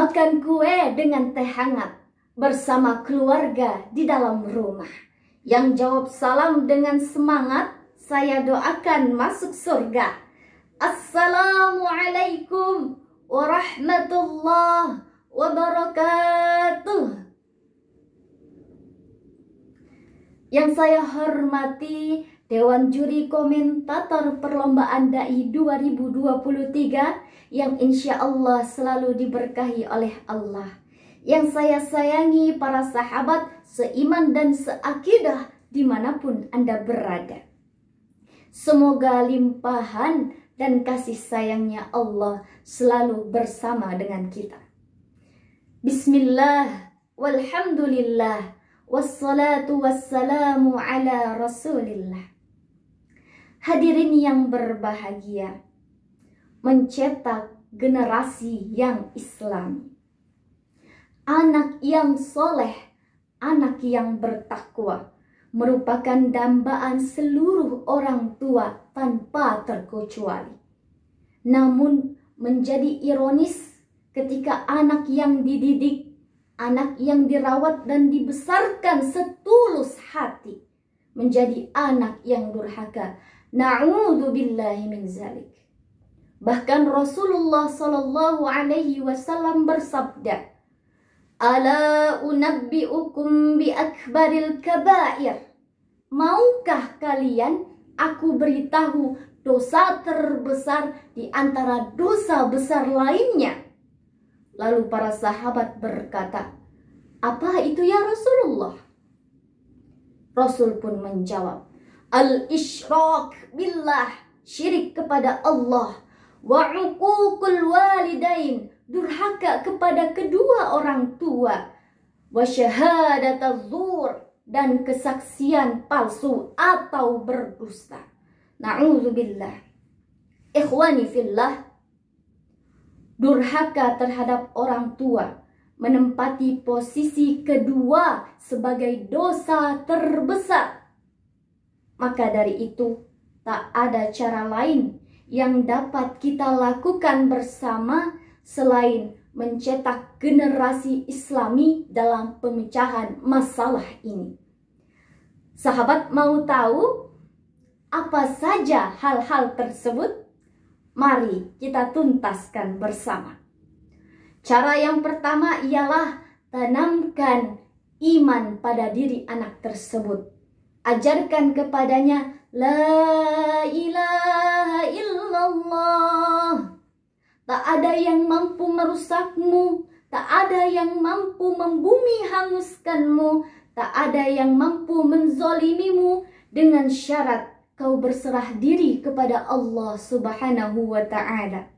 makan kue dengan teh hangat bersama keluarga di dalam rumah. Yang jawab salam dengan semangat, saya doakan masuk surga. Assalamualaikum warahmatullahi wabarakatuh. Yang saya hormati Dewan Juri Komentator Perlombaan Dai 2023 yang insya Allah selalu diberkahi oleh Allah. Yang saya sayangi para sahabat seiman dan seakidah dimanapun Anda berada. Semoga limpahan dan kasih sayangnya Allah selalu bersama dengan kita. Bismillah, walhamdulillah, wassalatu wassalamu ala rasulillah. Hadirin yang berbahagia, mencetak generasi yang Islami, anak yang soleh, anak yang bertakwa, merupakan dambaan seluruh orang tua tanpa terkecuali. Namun menjadi ironis ketika anak yang dididik, anak yang dirawat dan dibesarkan setulus hati, menjadi anak yang durhaka. Na'udzubillahi min zalik. Bahkan Rasulullah sallallahu alaihi wasallam bersabda, "Ala unabbi'ukum bi akbaril kabair." Maukah kalian aku beritahu dosa terbesar di antara dosa besar lainnya? Lalu para sahabat berkata, "Apa itu ya Rasulullah?" Rasul pun menjawab, "Al-isyrak billah, syirik kepada Allah, wa uququl walidain, durhaka kepada kedua orang tua, wa syahadataz zur, dan kesaksian palsu atau berdusta." Na'udzubillah. Ikhwani fillah, durhaka terhadap orang tua menempati posisi kedua sebagai dosa terbesar. Maka dari itu, tak ada cara lain yang dapat kita lakukan bersama selain mencetak generasi Islami dalam pemecahan masalah ini. Sahabat mau tahu apa saja hal-hal tersebut? Mari kita tuntaskan bersama. Cara yang pertama ialah tanamkan iman pada diri anak tersebut. Ajarkan kepadanya la ilaha illallah. Tak ada yang mampu merusakmu, tak ada yang mampu membumi hanguskanmu, tak ada yang mampu menzolimimu, dengan syarat kau berserah diri kepada Allah Subhanahu wa ta'ala.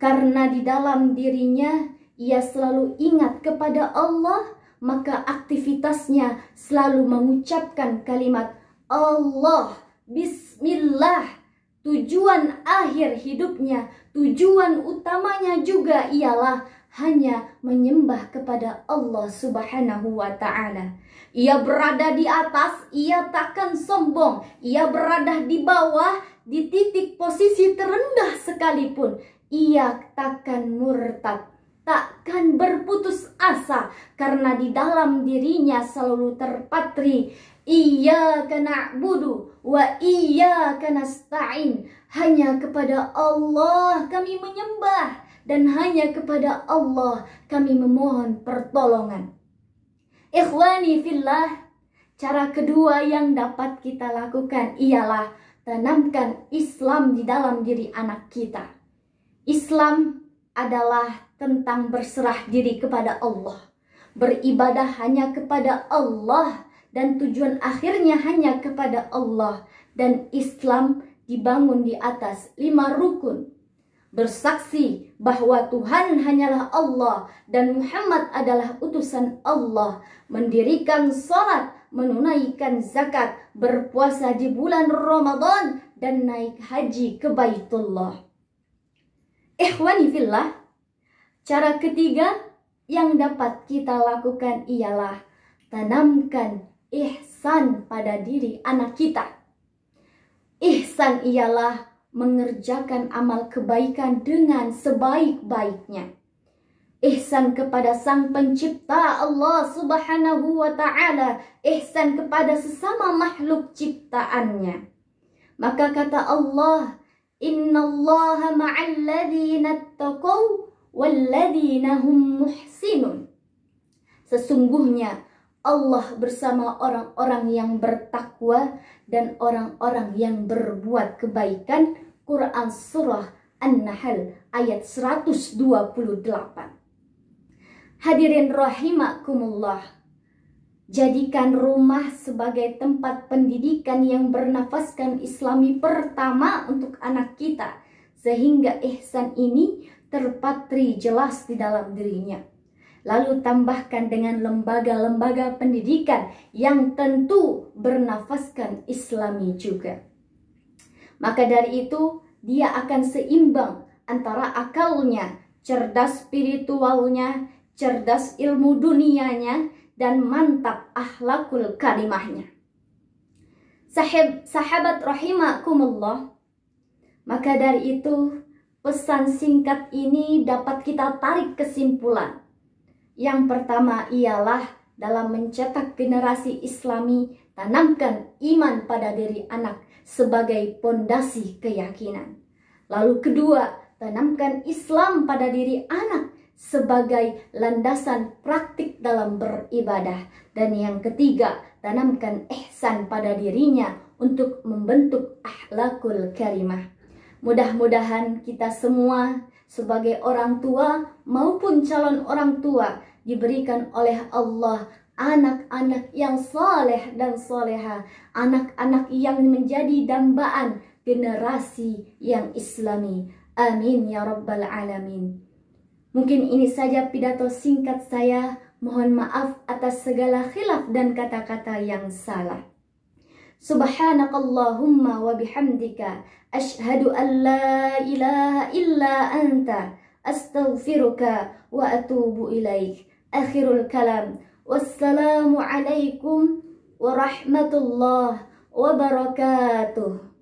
Karena di dalam dirinya ia selalu ingat kepada Allah, maka aktivitasnya selalu mengucapkan kalimat Allah, Bismillah. Tujuan akhir hidupnya, tujuan utamanya juga ialah hanya menyembah kepada Allah Subhanahu wa ta'ala. Ia berada di atas, ia takkan sombong. Ia berada di bawah, di titik posisi terendah sekalipun, ia takkan murtad, takkan berputus asa, karena di dalam dirinya selalu terpatri iyyaka na'budu wa iyyaka nasta'in. Hanya kepada Allah kami menyembah dan hanya kepada Allah kami memohon pertolongan. Ikhwani fillah, cara kedua yang dapat kita lakukan ialah tanamkan Islam di dalam diri anak kita. Islam adalah tentang berserah diri kepada Allah, beribadah hanya kepada Allah, dan tujuan akhirnya hanya kepada Allah. Dan Islam dibangun di atas 5 rukun. Bersaksi bahwa Tuhan hanyalah Allah dan Muhammad adalah utusan Allah, mendirikan salat, menunaikan zakat, berpuasa di bulan Ramadan, dan naik haji ke Baitullah. Ikhwani fillah, cara ketiga yang dapat kita lakukan ialah tanamkan ihsan pada diri anak kita. Ihsan ialah mengerjakan amal kebaikan dengan sebaik-baiknya. ihsan kepada Sang Pencipta Allah Subhanahu wa Ta'ala, ihsan kepada sesama makhluk ciptaannya. Maka kata Allah, innallaha ma'al ladzina taqaw wal ladzina hum muhsinun. Sesungguhnya Allah bersama orang-orang yang bertakwa dan orang-orang yang berbuat kebaikan. Quran Surah An-Nahl ayat 128. Hadirin rahimakumullah, jadikan rumah sebagai tempat pendidikan yang bernafaskan Islami pertama untuk anak kita, sehingga ihsan ini terpatri jelas di dalam dirinya. Lalu tambahkan dengan lembaga-lembaga pendidikan yang tentu bernafaskan Islami juga. Maka dari itu dia akan seimbang antara akalnya, cerdas spiritualnya, cerdas ilmu dunianya, dan mantap akhlakul karimahnya. Sahabat rahimakumullah, maka dari itu pesan singkat ini dapat kita tarik kesimpulan. Yang pertama ialah dalam mencetak generasi Islami, tanamkan iman pada diri anak sebagai pondasi keyakinan. Lalu kedua, tanamkan Islam pada diri anak sebagai landasan praktik dalam beribadah. Dan yang ketiga, tanamkan ihsan pada dirinya untuk membentuk akhlakul karimah. Mudah-mudahan kita semua sebagai orang tua maupun calon orang tua diberikan oleh Allah anak-anak yang saleh dan soleha, anak-anak yang menjadi dambaan generasi yang Islami. Amin ya rabbal alamin. Mungkin ini saja pidato singkat saya. Mohon maaf atas segala khilaf dan kata-kata yang salah. Subhanakallahumma wa bihamdika asyhadu an la ilaha illa anta astaghfiruka wa atubu ilaik. Akhirul kalam. Wassalamu alaikum warahmatullahi wabarakatuh.